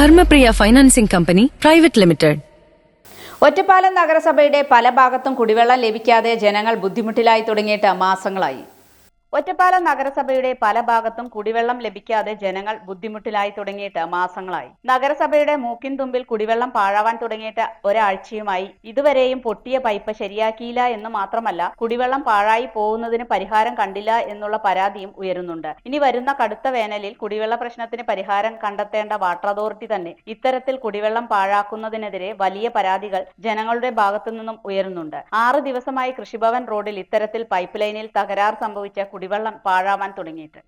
Dharmapriya financing company private limited. Ottapalam നഗരസഭയുടെ പല ഭാഗത്തും കുടിവെള്ളം ലഭിക്കാതെ ജനങ്ങൾ ബുദ്ധിമുട്ടിലായി തുടങ്ങിയിട്ട് മാസങ്ങളായി. ഒറ്റപ്പാലം നഗരസഭയുടെ പല ഭാഗത്തും കുടിവെള്ളം ലഭിക്കാതെ ജനങ്ങൾ ബുദ്ധിമുട്ടിലായി തുടങ്ങിയിട്ട് മാസങ്ങളായി. നഗരസഭയുടെ മൂക്കിൻ തുമ്പിൽ കുടിവെള്ളം പാഴാവാൻ തുടങ്ങിയിട്ട് ഒരാഴ്ചയുമായി. ഇതുവരെയും പൊട്ടിയ പൈപ്പ് ശരിയാക്കിയില്ല എന്ന് മാത്രമല്ല, കുടിവെള്ളം പാഴായി പോകുന്നതിന് പരിഹാരം കണ്ടില്ല എന്നുള്ള പരാതിയും ഉയരുന്നുണ്ട്. ഇനി വരുന്ന കടുത്ത വേനലിൽ കുടിവെള്ള പ്രശ്നത്തിന് പരിഹാരം കണ്ടെത്തേണ്ട വാട്ടർ അതോറിറ്റി തന്നെ ഇത്തരത്തിൽ കുടിവെള്ളം പാഴാക്കുന്നതിനെതിരെ വലിയ പരാതികൾ ജനങ്ങളുടെ ഭാഗത്തു നിന്നും ഉയരുന്നുണ്ട്. 6 ദിവസമായി കൃഷിഭവൻ റോഡിൽ ഇത്തരത്തിൽ പൈപ്പ് ലൈനിൽ തകരാർ സംഭവിച്ച കുടിവെള്ളം പാഴാവാൻ തുടങ്ങിയിട്ട്